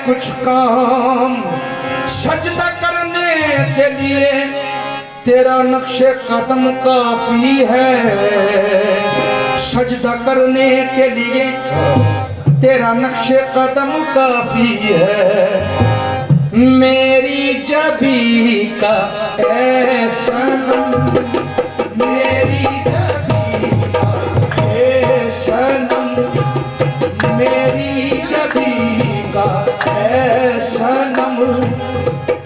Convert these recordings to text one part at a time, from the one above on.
कुछ काम, सजदा करने के लिए तेरा नक्शे कदम काफी है। सजदा करने के लिए तेरा नक्शे कदम काफी है। मेरी जबी का ऐ सनम, मेरी जबी का ऐ सनम, मेरी जबी का ऐ सनम,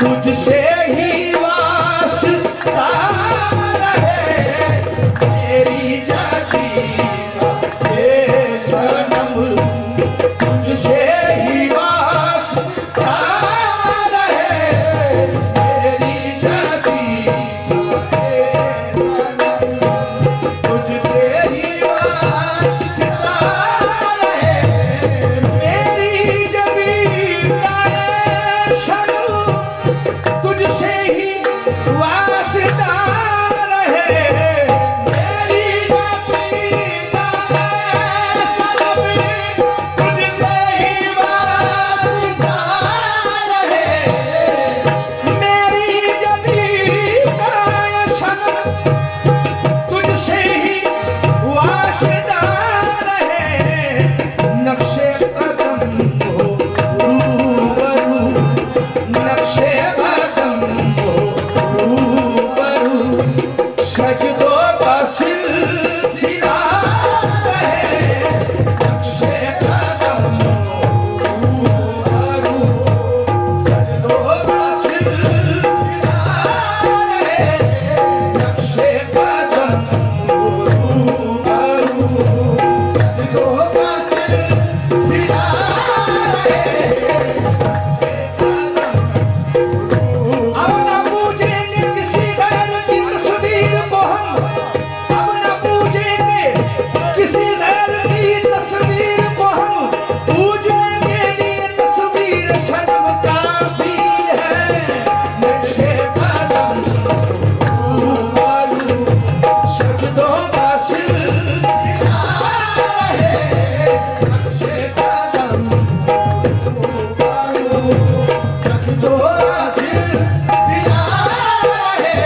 तुझसे ही वास्ता रहे। मेरी जबी का ऐ सनम, तुझसे ही वास्ता रहे। मेरी जबी का ऐ सनम, तुझसे ही वास्ता रहे। मेरी जबी का ऐ सनम, तुझसे ही वास्ता रहे। मेरी जबी का ऐ सनम, तुझसे ही वास्ता रहे। मेरी जबी का ऐ सनम, तुझसे ही वास्ता रहे। नक्शे कदम हो रूबरू, नक्शे कदम हो रूबरू, सजदों का सिलसिला रहे। नक्शे कदम हो रूबरू, सजदों का सिलसिला रहे। नक्शे कदम हो रूबरू, सजदों का सिलसिला रहे। अब न पूजेंगे किसी गैर की तस्वीर को हम, अब न पूजेंगे किसी गैर की तस्वीर को हम, पूजने के लिए तस्वीर सनम काफी है। नक्शे कदम रूबरू, सजदों का सिलसिला रहे। नक्शे कदम रूबरू, सजदों का सिलसिला रहे।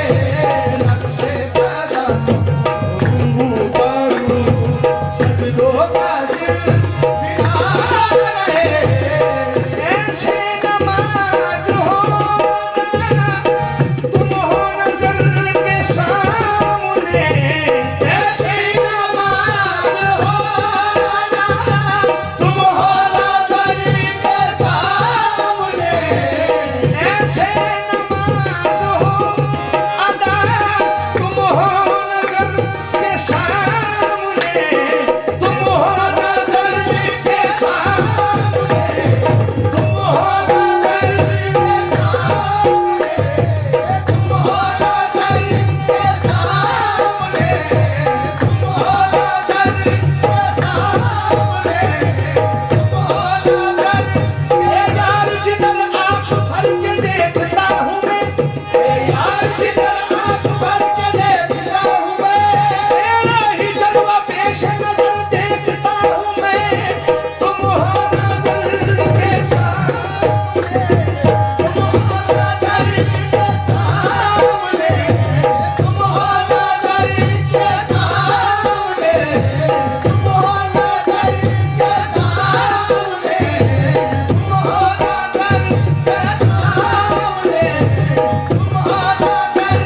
नक्शे कदम रूबरू, सजदों का सिलसिला रहे। ऐसे नमाज होना, तुम हो नजर के सामने। ऐसे नमाज होना, तुम हो नजर के सामने। ऐसे नमाज हो अदा, तुम हो नजर के सामने। तुम हो नजर के सामने, तुम हो नजर के सामने, तुम हो नजर के सामने, तुम हो नजर के सामने, तुम हो नजर के। यार जिधर आंख भर के देखता हूँ मैं, यार जिधर आंख भर के देखता हूँ मैं, तेरा ही जलवा पेश नजर देखता हूँ मैं। तुम हो नजर के सामने, तुम हो नजर के सामने, तुम हो नजर के सामने, तुम हो नजर के सामने, तुम हो नजर के सामने, तुम हो नजर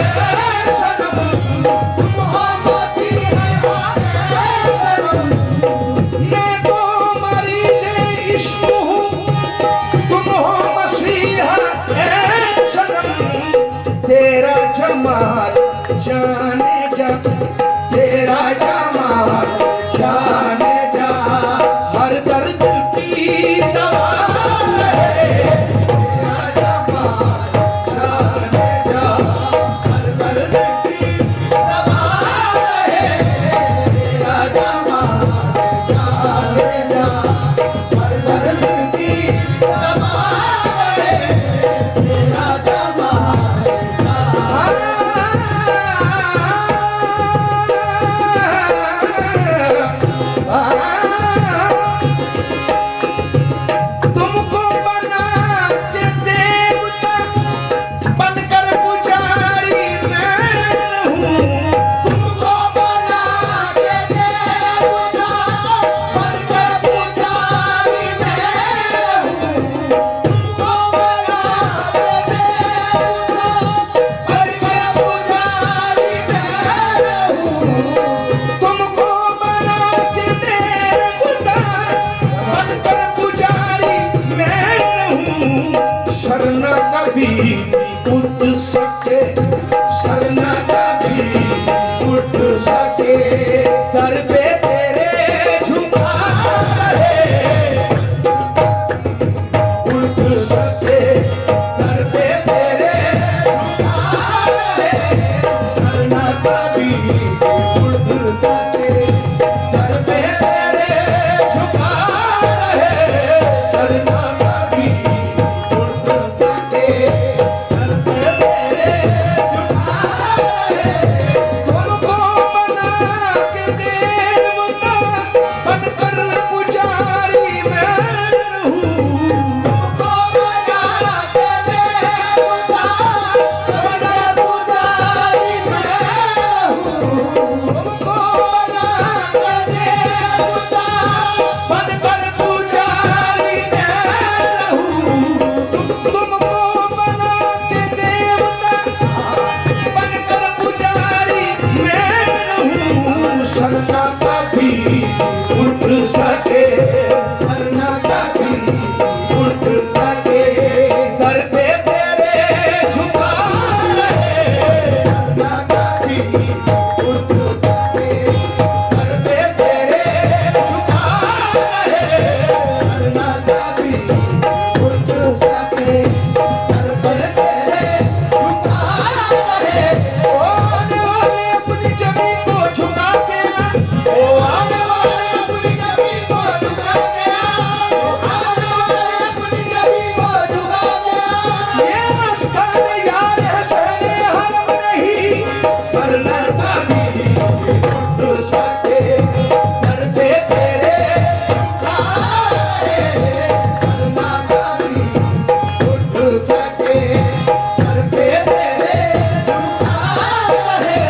है सनम, तुम हो मसीहा है सनम। मैं तो मरीज़ इश्क हूँ, तुम हो मसीहा है सनम। तेरा जमाल जाने जा, तेरा जमाल जाने जा, हर दर्द की दवा है। तेरा जमाल जाने जा, हर दर्द की दवा है। तेरा जमाल जाने जा, हर दर्द की दवा है। तेरा जमाल तुमको बना के देवता, बनकर पुजारी मैं रहूं। तुमको बना के देवता, बनकर पुजारी मैं रहूं। तुमको बना के देवता, बनकर पुजारी मैं रहूं। तुमको बना के देवता, बनकर पुजारी मैं रहूं। शरण कभी उठ सके, शरण कभी उठ सके, दर पे तेरे झुका रहे। उठ सके, दर पे तेरे झुका रहे। शरण कभी उठ सके, दर पे तेरे झुका रहे। शरण कभी उठ सके, दर पे तेरे झुका रहे। तुमको बना के देवता, बनकर पुजारी मैं रहूं। तुमको बना के देवता, बनकर पुजारी मैं रहूं। तुमको बना के देवता, बनकर पुजारी मैं रहूं। तुमको बना के देवता, बनकर पुजारी मैं रहूं। शरण कभी उठ सके, शरण कभी उठ सके, दर पे तेरे झुका रहे। शरण कभी उठ सके, दर पे तेरे झुका रहे। शरण कभी उठ सके, दर पे तेरे झुका रहे। ओ आने वाले अपनी जमीन को झुका के आ, ओ आने वाले अपनी जमीन को झुका के आ, ओ आने वाले अपनी जमीन को झुका के आ। ये मस्तान यार है सहने हरम नहीं, शरण कभी उठ सके, दर पे तेरे झुका रहे। शरण कभी उठ सके, दर पे तेरे झुका रहे।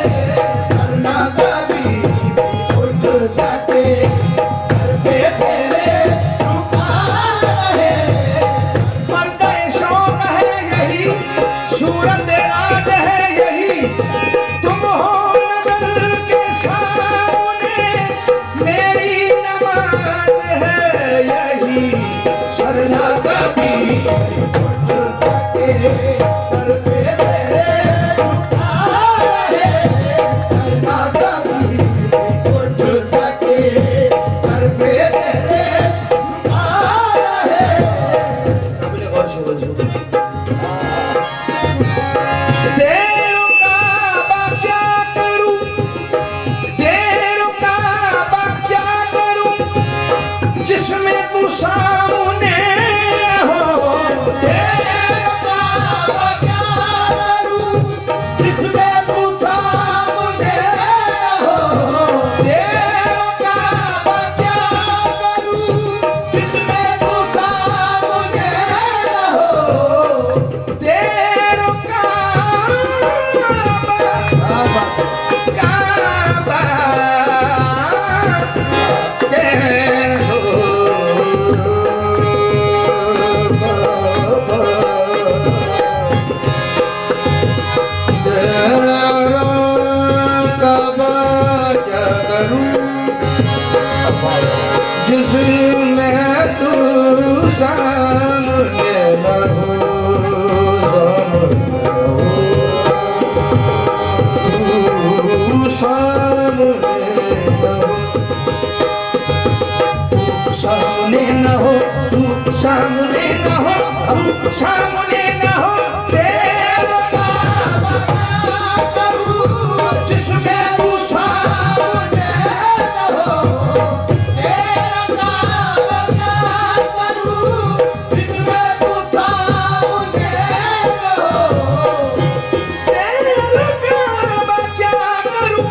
शरण कभी उठ सके, दर पे तेरे झुका रहे। पर्दा शौक है यही, सूरत राज है यही। तुम हो नजर के सामने, मेरी नमाज है यही। शरण कभी उठ सके, दर पे तेरे झुका रहे। शरण कभी उठ सके, दर पे तेरे झुका रहे। बोले और जोर जोर। तेरो काबा क्या करूं, तेरो काबा क्या करूं, जिसमें तू सामने हो। तेरो काबा जिसमें तू सामने न हो, सामने न हो, तू सामने न हो, तू सामने न हो, तेरा काम क्या करूं जिसमें तू सामने न हो, तेरा काम क्या करूं जिसमें तू सामने न हो, तेरा काम क्या करूं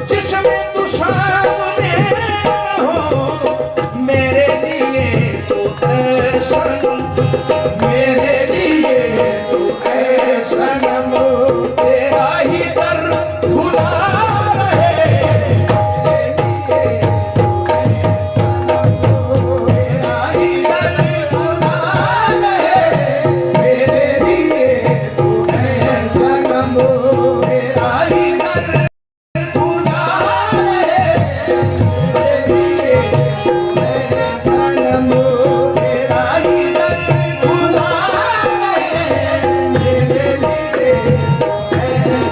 जिसमें तू सामने न हो, मेरे लिए तो ऐसा, मेरे लिए तो ऐसा नम, तेरा ही दर खुला रहे, तेरा ही दर खुला रहे, मेरे लिए तो ऐसा नम, तेरा ही दर खुला रहे, मेरे लिए सनम, तेरा ही दर खुला रहे, मेरे लिए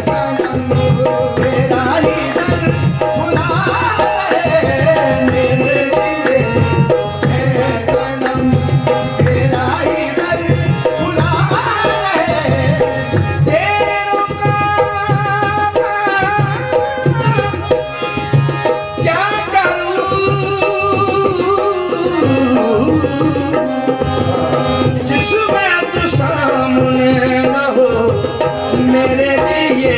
सनम, तेरा ही दर खुला रहे, मेरे लिए सनम, तेरा ही दर खुला रहे, तेरा काम क्या करूं जिसमें तू सामने न हो, मेरे लिए